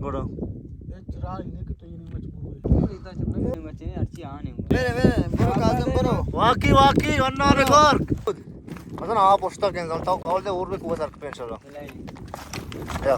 Bora. Waki waki anna rekor. Asan aap usta kenzel tav kavle और भी कुछ सरक पे इंशाल्लाह. या.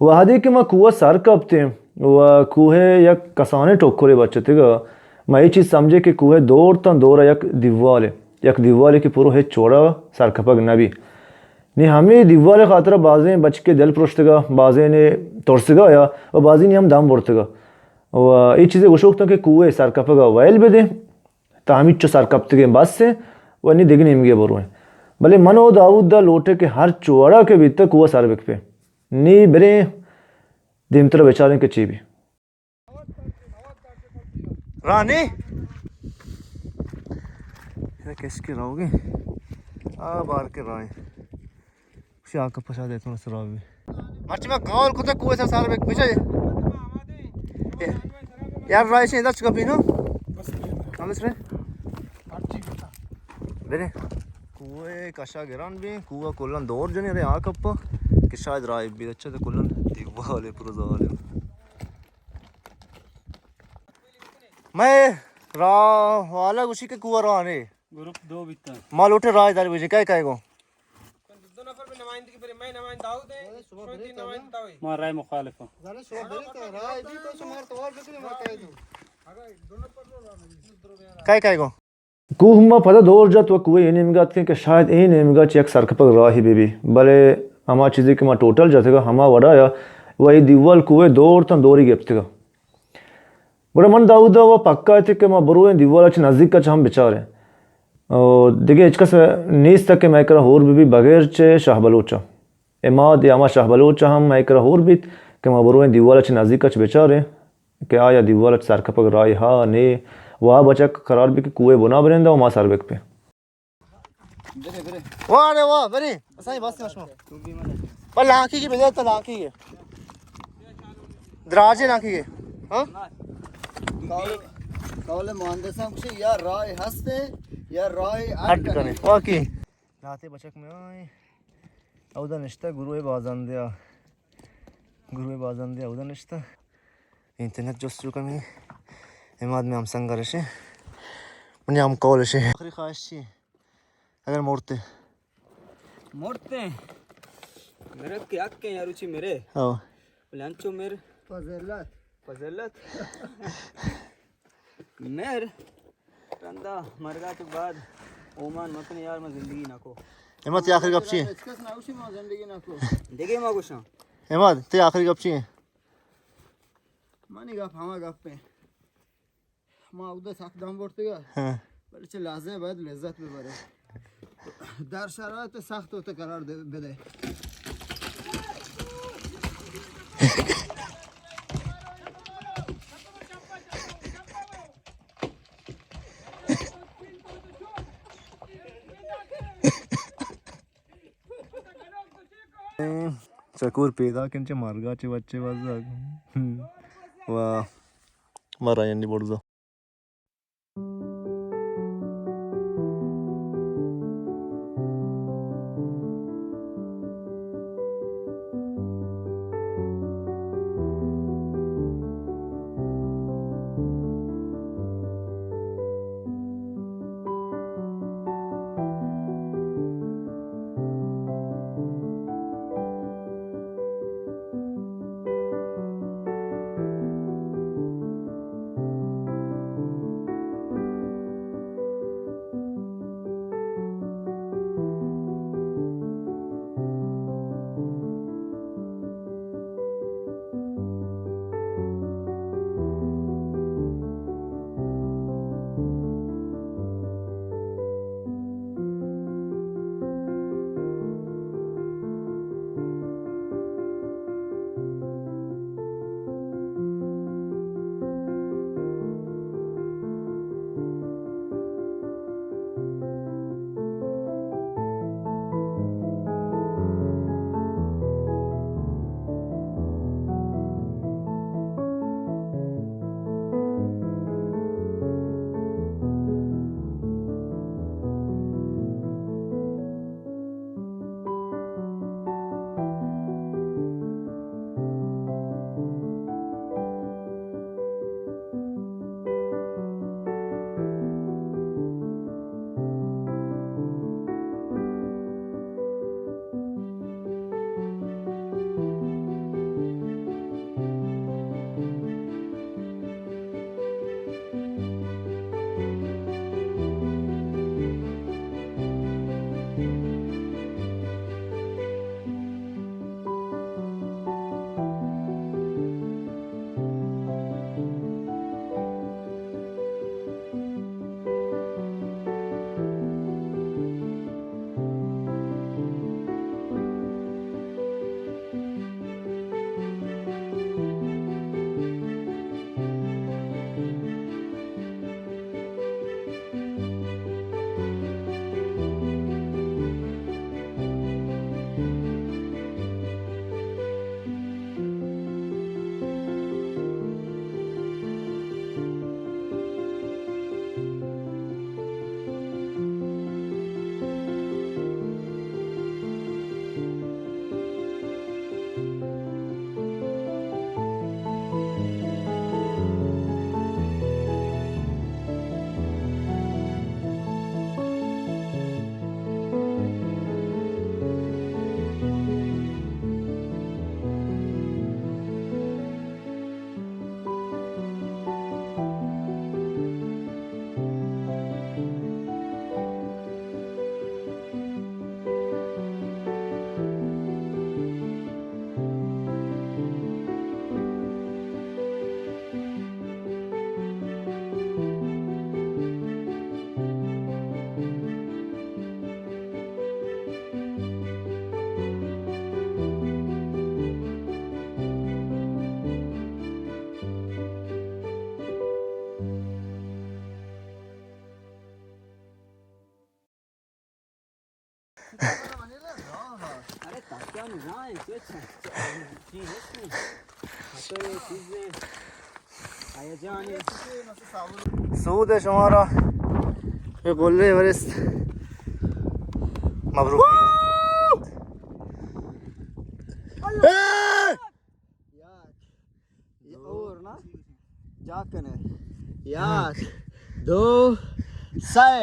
वहादी के मैं कुआ सर कपते व कुहे एक कसाने टोकरे बच्चे थे मैं ये चीज़ समझे कि कुहे दौड़ तन दौड़ एक दीवाले की पूरा है चौड़ा सर कपग नबी नहीं हमें दीवाले खातर बाजें बच के दिल पुरुषतेगा बाजें ने तोड़सेगा या और बाजी ने हम दाम बोड़तेगा और ये चीज़ें उशोकता कि कुएं सर कपगा वाइल बेदे तामिच चो सर कपते के बस से वो नहीं दिखने में गया बोरुए भले मनो दाऊद दा लोटे के हर चौड़ा के भीतर कुआ सर बिक पे नहीं बरे दिमतर बेचारे के चीबी रानी ये किसके रहोगे आ बार के राय शाह का पछा देता हूँ सराब भी मर्ची में गाँव को तो कुएं से सारे बिक पीछे यार राय से इधर चुका पीनो हम इसमें बेरे कुएं कशा गिरान भी कुआं कुल्लन दौड़ जने रे आ कप्पा कि शायद राय भी अच्छा तो कुल्लन दीवा वाले पुरुष वाले मैं रा वाला उसी के कुआं रहा ने ग्रुप 2 बिता माल उठे राय दार बुझे काय काय को दो नफर में नुमाइंदगी पर मैं नुमाइंदा हूं दे कोई दिन नुमाइंदा होई मार राय मुखालिफ जाने सो बरे तो राय भी तो मार तो और बिकरी मैं कह दूं अगर दोनों पर काय काय को कुहमा पता दौर जात व कुएं ये निमगात के शायद ये निमगात एक सरकपग राही बेबी भले हमा चीज़ें कि मैं टोटल जातेगा हमा वड़ा या वही दीवाल कुएं दौड़ तन दौरी गेप्तेगा बड़ा मन दाऊदा वो पक्का है कि मैं बरुए दीवाल अच्छे नज़दीक का हम बेचारे और देखिए इसका से नीस तक के मैं करा होर भी बगैर चे शाहबलोचा इमाद या शाह बलोचा हम मैं करा होर भी कि मैं बरुए दीवाल अच्छे नज़दीक का बेचारे कि आया दीवाल अच्छे सरकपग राही हाँ ने वहाँ बचा करार भी कि कुएं बुना बनेंदा वहाँ सरबेक पे वाह रे वाह बरी सही बस मशमो पर लाखी की बजाय तो लाखी है दराजे लाखी है हाँ कौले मुहंदिस हम कुछ या राय हंसते या राय हट करने वाकी लाते बचक में आए औदा निश्ता गुरुए बाजान दिया औदा निश्ता इंटरनेट जोस्टर करने इमाद में हम संघर्ष है पुण्य हम कॉल है आखिरी ख्वाहिश थी अगर मोड़ते मेरे क्या के यार रुचि मेरे हाँ प्लांचो मेरे फजलत मेर रंदा मरगा के बाद ओमान मकने यार मैं जिंदगी ना को इमाद ते आखिरी कब चाहिए इसका नाउशी में जिंदगी ना को देखे मां कुछ इमाद ते आखिरी कब चाहिए मानी गप हमा गप पे मां उधर साख दाम बोलतेगा हाँ पर चल लाजे बाद लज्जत में बरे दर शरात सख्त होते करार दे बेदे चकूर पैदा किंचे मार्गाचे बच्चे वाज वाह मरा यांनी बोडजा सूद है शुमारा ये गोल्ले एवरेस्ट मबरूक और ना जाकने यार दो साए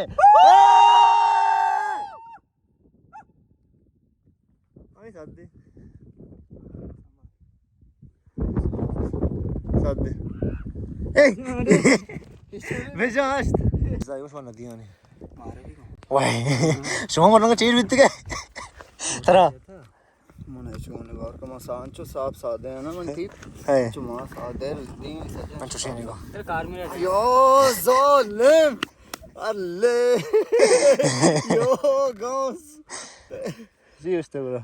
आई साथ दे भेजा मस्त जाई उस वाला दिया नहीं वाह शुमा मरना चीज बीत गए तरा मने चोने बार का सांचो साफ सादे है ना मन ठीक है चुमा सादे दिन सजे अंचो शेने को यो ज़ालिम अल्ले यो गौस जी उसते बड़ा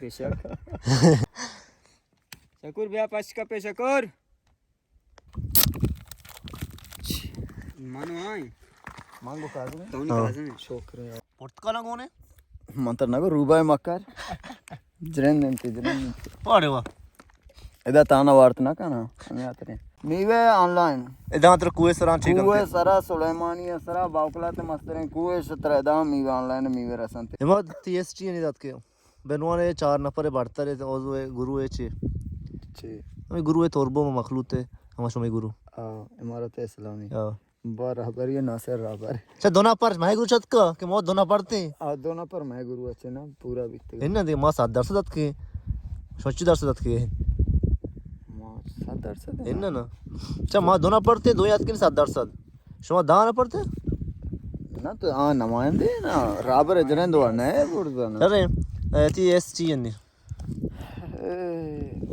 बेशक शकूर भैया पास का पे शकूर मानो आए मांगो काज में तो नहीं काज में शौक रे पुर्तकाल कौन है मंतर नगो रूबाई मक्कर जरन पाड़े वा इदा ताना वार्त ना काना हमें आते मीवे ऑनलाइन इधर तर कुएं सरां ठीक कुए सरा सुलेमानी सरा बावकला ते मस्तरे कुए सतरा दा मीवे ऑनलाइन मीवे रसंते इमाद टीएसटी नहीं दात के बेनवाने 4 नफर बढ़ता रहे ओजो गुरु है चे हमें गुरु है तोरबो में मखलूत है हम शोमे गुरु इमारत इस्लामी हां बराबर ये नासिर राबर अच्छा दोना पर मैं गुरु चत का कि मौत दोना पढ़ते दोना पर मैं गुरु अच्छे ना पूरा बीतते इन दे मा 7 दर्श दत के सोची दर्श दत के मां 7 दर्श इन ना अच्छा मा दोना पढ़ते दो याद के 7 दर्श शुमा दाना पढ़ते ना तो हां नमायंदे ना राबर जरन दो ना है बुरदा ना अरे टीएसटी ने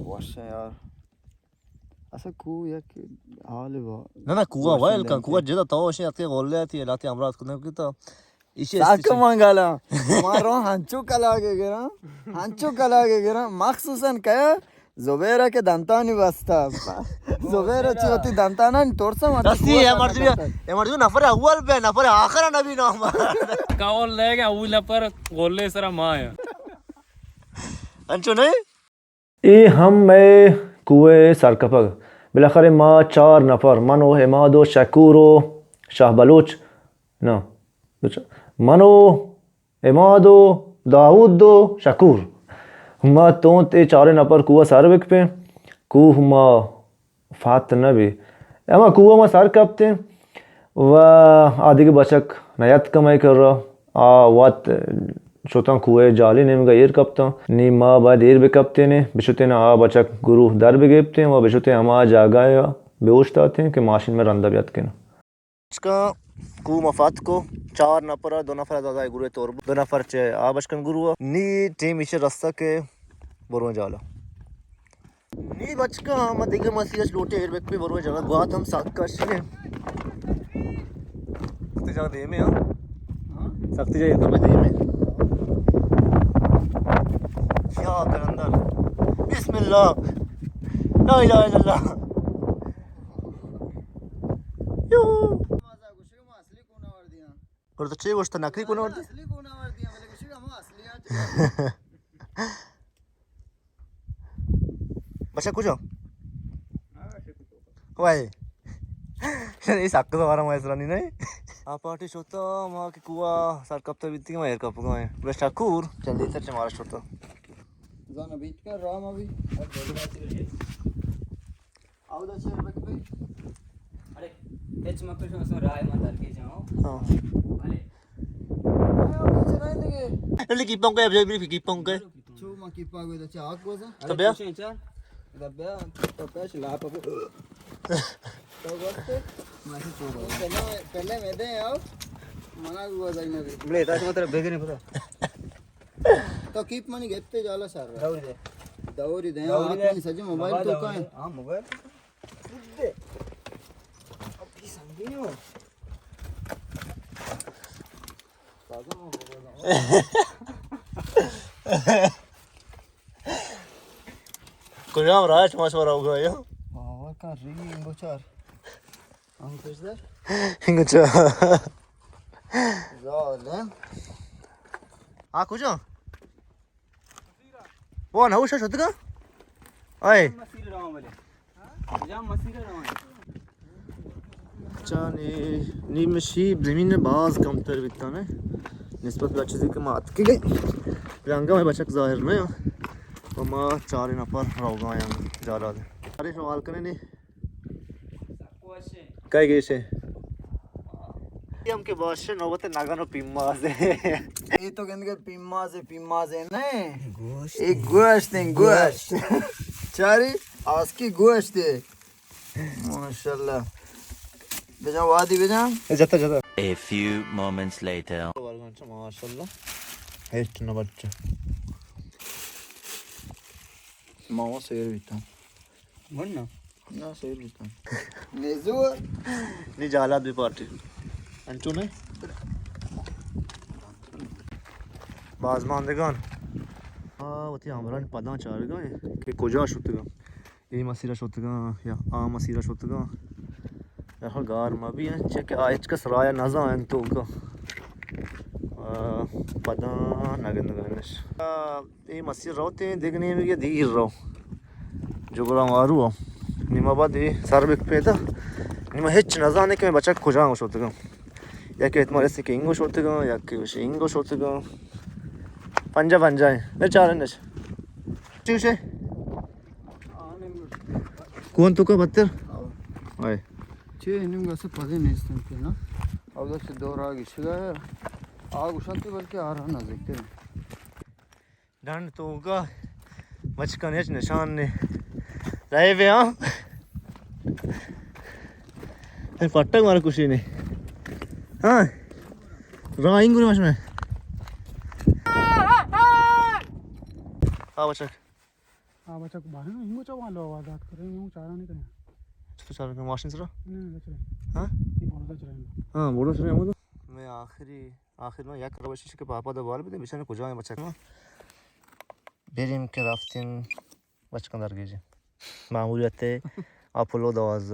वर्षा यार ऐसा कू या कि हाल है ना ना कुआ वाइल का कुआ जदा तो शे आते गोल्ले आती लाते अमरात को ने तो इसे साक मंगाला मारो हंचू कला के गिरा मखसूसन क्या जुबेरा के दंतानी बसता जुबेरा चोती दंताना तोरसा मत दस्ती है मर्जी नफर अव्वल पे नफर आखिर नबी नाम कावल ले गया उला पर गोले सरा माया अंचो नहीं ए हम मैं कुएं सरकपग बिलाखिर माँ 4 नफर मनो हिमादो शकूरो शाह बलोच ना मनो हिमादो दाऊदो शकूर माँ तो ते 4 नफर कुआ सारविक पे कुह माँ फात नबी एमा कुआ माँ सार कपते व आदि के बचक नयत कमाई कर रहा वात शोता कुएं जाली नेम का एर कपता नी माँ बाद एर भी कपते ने बिशुते ना बचक गुरु दर भी गेपते हैं व बिशुते हमा जागाया बेहोशता आते हैं कि माशिन में रंदा ब्यात के ना इसका कु मफात को 4 नफर 2 नफर दादा गुरु तोर 2 नफर चे आ बचकन गुरु नी टीम इसे रास्ता के बोरो जाला नी बचका हम दिगे मसीस लोटे एर बेक पे बोरो जाला बात हम साथ का शे तो जा दे में हां सख्ती जाए तो दे में क्या कर अंदर बिस्मिल्लाह ला इलाहा इल्लल्लाह यो और तो चे गोष्ट नकली कोण वाटते असली कोणावर दिया म्हणजे कशी हम असली आज बशा कुछ वाय ये साक्क वारा मायसरा नहीं आ पार्टी शोता मां की कुआ सर कब तक बीतती मायर कप गए बस ठाकुर जल्दी से हमारा शोता जाना बीच का राम अभी आओ द शेर बक पे अरे एच मत सो राय मत के जाओ हां अरे ले की पंग है जब की पंग है छो मा की पागो द चाक गोजा तो बे दब्या तो पैच ला पको तो वक्त मासी छो पहले मैं दे आओ मना गोजा इन बले तास मात्र बेगे नहीं पता तो कीप मनी गेते जाला सर दौरी दे आपने सजे मोबाइल तो का है हां मोबाइल दे अब की संगियो कोई हम राज मशवरा हो गया पावर का रिंग इंगोचार हम कुछ दर इंगोचा जाले 아 그죠? 와 나오셔 저트가? 아이 जाने नी मशीब ज़मीन में बाज कम तर बिता ने निस्बत बच्चे से कमात के गए रंगा में बचक जाहिर में और माँ चार ना पर रोगा यहाँ जा रहा था अरे सवाल करने ने काय गए से हम के बात से नौबत नागानो पिम्मा से ये तो कहते पिम्मा से नहीं एक गोश्त है गोश्त चारी आज की गोश्त है माशाल्लाह बेजा वादी बेजा जाता जाता A few moments later. माशाल्लाह हेस्ट ना बच्चा मामा शेर बिता म्हणना ना शेर बिता नेजो नहीं जाला भी पार्टी अंचू ने बाजमान देगान हाँ वो थी हमारा पता चार गए कि कुजा शुतगा ये मसीरा शुतगा या आ मसीरा शुतगा यार गार में भी है चेक आज का सराया नज़ा है तो का पता नगन गणेश ये मसीर रोते देखने में ये धीर रो जो बड़ा मारू हो निमाबाद ये सर्विक पे था निमा हिच नज़ा ने कि मैं बच्चा कुजा शुतगा या कि तुम्हारे से किंगो शुतगा या कि उसे इंगो शुतगा पंजा पंजा है मैं चार नश चूसे कौन तो का बत्तर आए चे निम्गा से पदे नहीं इसमें ना अब से दौर आगे शिगा आग उशांति बल्कि आ रहा ना देखते डंड तो का मचकन है निशान ने रहे वे हाँ पट्टक मार कुछ नहीं हाँ राइंग गुरी मच में हाँ बच्चा हाँ बच्चा को बाहर हिंगो चावा लो आवाज आत करे हिंगो चारा नहीं करे तो चार का मार्शन सरा नहीं बच्चा हाँ ये बोलता चला हाँ बोलो सर हम तो मैं आखिर में या कर बच्चे के पापा तो बाल भी थे बिचारे कुछ आए बच्चा का बेरिम के राफ्टिंग बचकन दर गए मामूलियत है अपोलो दवाज़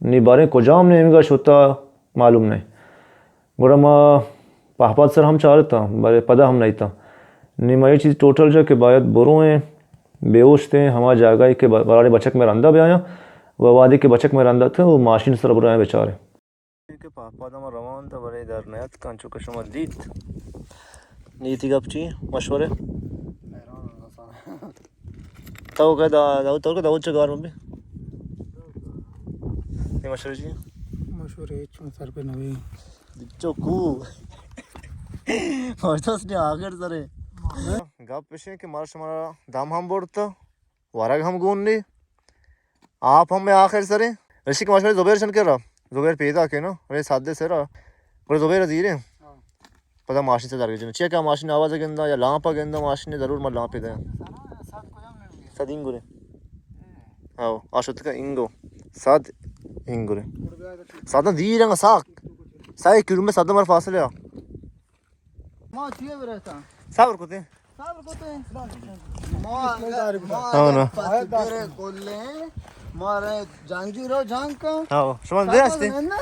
नी बारे कोजाम ने इनका शोता मालूम नहीं गोरा मा पाहपात सर हम चाह था बारे पता हम नहीं था नी मैं ये चीज़ टोटल जो कि बायत बुरो हैं बेहोश थे हमारा जागा के बराड़े बचक में रंदा भी आया वह वादी के बचक में रंदा थे वो माशीन सर बुरा है बेचारे के पापा तो मैं रवान था बड़े दर नयत कांचो के शुमार दीत नीति गपची मशवरे तो क्या दाऊ तो क्या दाऊ चगार में भी ये मशवरे जी मशहूर है चुन सर पे नवी चोकू और तो उसने आगे सरे गप पेशे के मार्श हमारा दाम हम बोलता वारग हम गून ली आप हमें आखिर सरे ऋषि के मशवरे ज़ुबैर शन कर रहा ज़ुबैर पैदा के ना अरे सादे से रहा पर ज़ुबैर धीरे पता माशी से दर गए क्या माशी आवाज़ गेंदा या लांपा गेंदा माशी ने ज़रूर मर लांपे दे साद इंगुरे हाँ आशुत का इंगो साद इंगुरे सादा धीरे ना साक साई किलो में सादा मर फासले आ मां छिए रहता साबर को थे साबर को ते हाँ ना तेरे कोल्ले मारे जांगजी रो जांग का हाँ शुमान दे आस्ते हाँ ना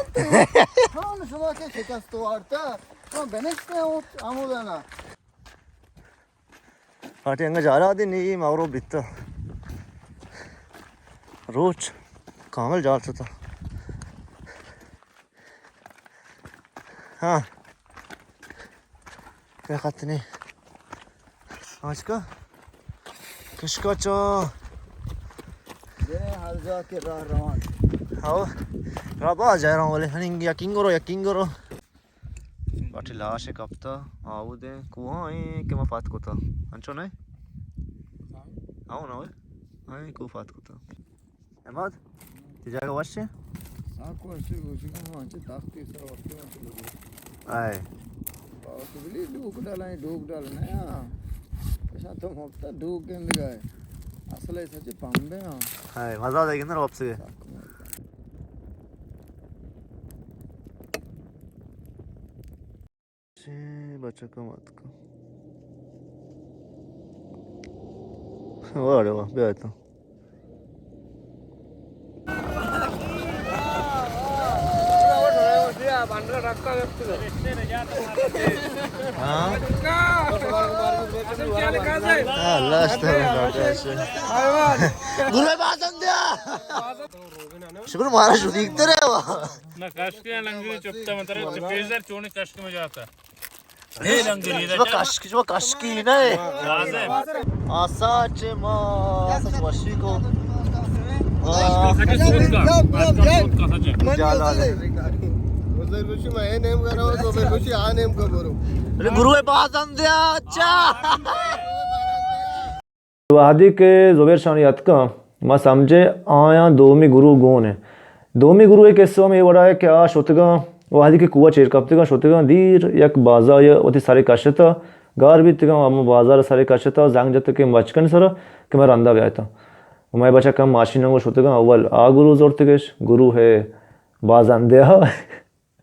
शुमा के शिकस्त तो आरता तो बेनेक्स ने आमोदा ना आटे अंगा जा रहा थी नहीं मारो बित्ता रोज कांगल जा रहा था हाँ क्या खाते नहीं आज का किसका चो ये हर जा के रवान हाँ रबा जा रहा हूँ बोले हनिंग या किंगरो बाटी लाश एक हफ्ता आओ दे कुआं है कि मैं फात को था अंचो नहीं आओ ना वे हाँ को फात को था अहमद तिजागा वाशे साको ऐसे गोशिका मांचे ताकती सर वक्त में चलो आए और तो बिली डूक डालना यार ऐसा तो हफ्ता डूक के गए असल ऐसा चे पंबे ना हाय मजा आ जाएगा ना वापस से बच्चा का मत को वाह वाह बेहतर गुरु बाजन द्या शुक्र महाराज दिखते रहे वो ना कष्ट के लंगरी चुपता मतलब पेजर चोने कष्ट में जाता हे लंगरी जो कशकी नहीं आसाच मा शिको गुरु बाजन द्या अच्छा वादी के जुबेर शानी अतका मा समझे आया दोमी गुरु गोन है दोमी गुरु एक हिस्सों में ये बड़ा है कि आ शुतगा वादी के कुआ चेर कप्तगा शुतगा दीर यक बाजा या उती सारे कशता गार भी तगा हम बाजार सारे कशता जंग जत के मचकन सर कि मैं रंदा गया था मैं बचा कम माशी नंगो शुतगा अव्वल आ गुरु जोरतगेश गुरु है बाजन दे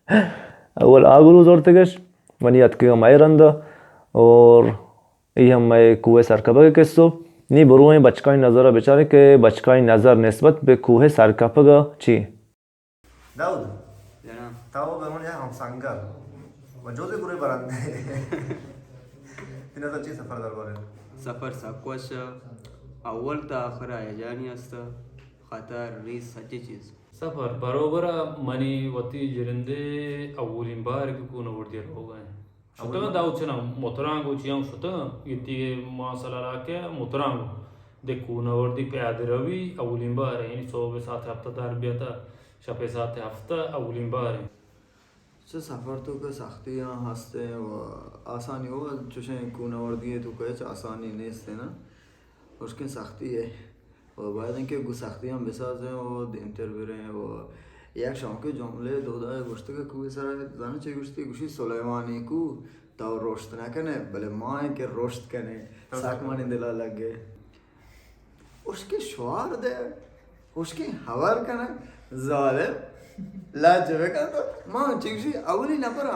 अव्वल आ गुरु जोरतगेश वनी अतके मैं रंदा और ये हम मैं कुएं सरकबा के किस्सो नी बरुएं बचकाई नज़र बेचारे के बचकाई नज़र निस्बत बे कुएं सरकबा ची दाऊद ताऊ बरोन या हम संगर वजोदे गुरु बरंदे तिने तची सफर दरबार सफर साकोश अव्वल ता आखर यानी असतं खतर रीस सच्ची चीज सफर बरोबर मनी वती जिरंदे अवुलिन बार के कोन वरदी होगा शुतगा दाउचना मोतरांगो चियां शुतगा इति मासला के मोतरांगो दे कोन वरदी पे आदरवी अवुलिन बार यानी 100 साथ हफ्ता तर्बियता शपे साथ हफ्ता अवुलिन बार अच्छा सफ़र तो का सख्तियाँ हंसते हैं वो आसानी हो चुशे कूना और दिए तो कहे आसानी नहीं इससे ना उसकी सख्ती है और बाद इनके सख्तियाँ मिसाज हैं वो दिन तरबीर हैं वो एक शौक के जुमले दो दाए गुश्त के कुछ सारा जाने चाहिए गुश्ती सुलेमानी को तो रोस्ट ना कने भले माँ के रोस्ट कने साकमानी दिला लग गए उसके श्वार दे उसकी हवार कने जाले ला जवे का तो माँ चिकशी अवली न परा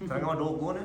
तंगा डोक गोने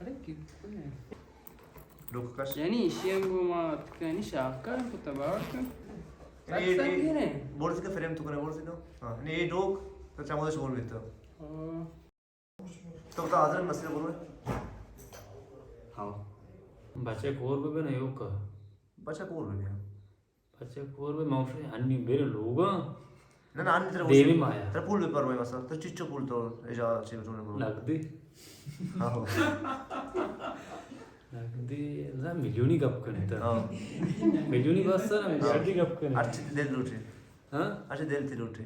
अरे कितने डोक कश yani işim bu ma tkani şaka bu tabartın Saksagine board के फ्रेम तो करे बोर्ड का हां ने ये डोक तो चामोदा शोर बितो तो आदर मसले बोलो हाँ बच्चे कोर पे नहीं होगा बच्चा कोर में गया बच्चे कोर पे मौसे अन्नी मेरे लोग ना ना अन्य तरह देवी माया तेरा पुल पे पर में मसा तो चिच्चो पुल तो एजा चीज जोने बोलो लगदी हां लगदी जा मिलियनी गप करने था हां मिलियनी बस ना मिलियनी गप करने अच्छी दिल लूटे हाँ अच्छी दिल थी लूटे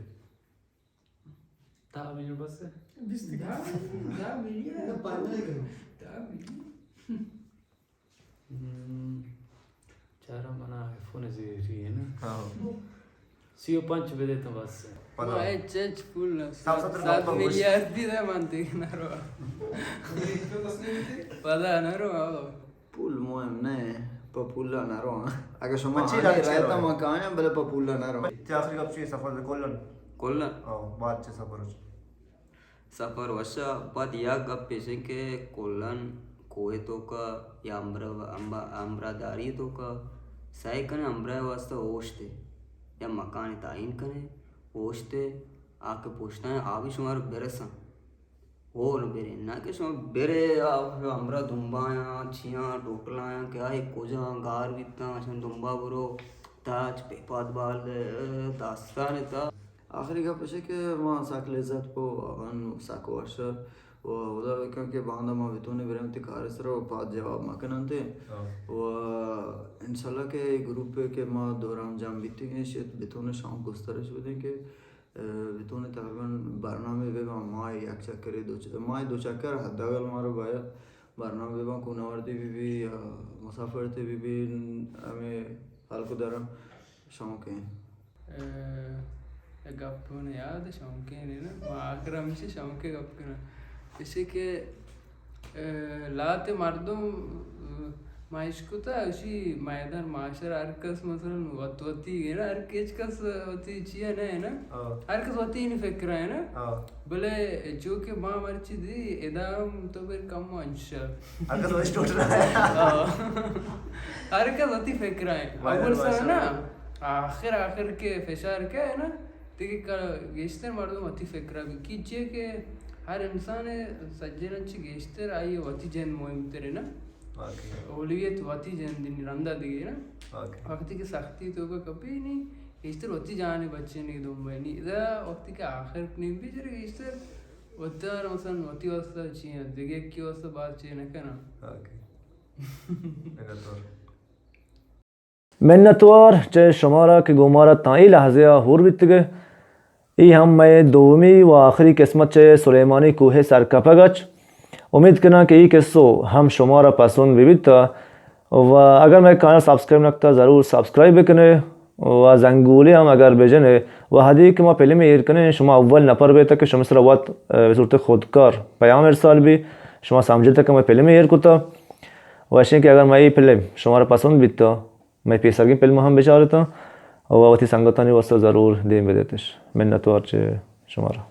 था मिलियन बस चारा मना फोन ज़ेरी है ना हां सीओ 5 बजे तो बस पता Vay çeç full. Sam 7 milyar diye mantık naro. Pada naro. पुल मुहिम नहीं पपुला ना रो अगर शुमा अच्छी आने लग- रहता मकान है भले पपुला ना रो ते आखिरी कब से सफर में कोलन कोल्ला हां बाद से सफर सफर वर्षा बाद या गप पेशे के कोल्लन कोए तो का या अम्रादारी तो का साई कने अम्रा वास्ता ओश्ते या मकान ताइन कने ओश्ते आके पूछना है आवी शुमार बेरसा और बेरे ना के शुमार बेरे अम्रा दुम्बाया छिया डोकलाया क्या है कोजा गार वितना शन दुम्बा बुरो ताज पेपात बाल दास्तान था आखिरी का पेशे के वहाँ साक लेज़त को अगन साको अशर वो उधर क्योंकि बांधा माँ बितोने बिरमती कारस रहा वो पाँच जवाब मकनंते वो इंशाल्लाह के ग्रुप के माँ दौरान जाम बीते हैं शेत बितोने शाम को तरह से बताएं कि बितोने तकरीबन बरनामे में माँ एक चक्कर दो चक्कर हद्दागल मारो बाया बरनामे में कुनावर्ती भी मुसाफिर थे भी हमें हाल को दरा शौक हैं गप्पों ने याद शौके ने ना आक्रम से शौके गप्पे ना जैसे कि लाते मर्दों माइशकुता अशी मैदान माशर अर्कस मसलन वती है ना अर्केज कस वती चिया ना है ना अर्कस वती नहीं फिक्र है ना बोले जो के मां मर्ची दी एदाम तो फिर कम अंश अर्कस वही टूट रहा है अर्कस वती फिक्र है अव्वल सा ना आखिर के फिशार क्या है ना देखिए गेस्टर मर्दों वती फिक्र कीजिए कि हर इंसान सज्जनची गेस्टर आई वती जन मोहिम तेरे ना ओलियत वती जन दिन रंदा दिए ना वक्ती की सख्ती तो कभी नहीं गेस्टर वती जाने बच्चे नहीं दुबई नहीं इधर वक्ती के आखिर नहीं भी जरे गेस्टर वत्तर मसन वती वास्ता चाहिए दिगे की वास्ता बात चाहिए ना क्या मिन्नतवार चे शुमारा के गुमारा ताई लहज़िया हुर बितगे ई हम मैं दोमी व आखिरी किस्मत चे सुलेमानी कोहे सरकपगच उम्मीद करना कि ये किस्सो हम शुमारा पसंद बिबिता व अगर मैं काना सब्सक्राइब नकता ज़रूर सब्सक्राइब भी कने व जंगूले हम अगर भेजने व हदी के माँ पहले में एर कने शुमा अव्वल नपर बे तक शुमा सरा वत सूरत खुदकार पयाम इरसाल भी शुमा समझे तक मैं पहले में एर कुता वैसे कि अगर मैं ये पहले शुमारा पसंद बिता मैं पेशर की पहले हम बेचार था और वती संगतानी वस्ता ज़रूर दे में देते मिन्नत और शुमारा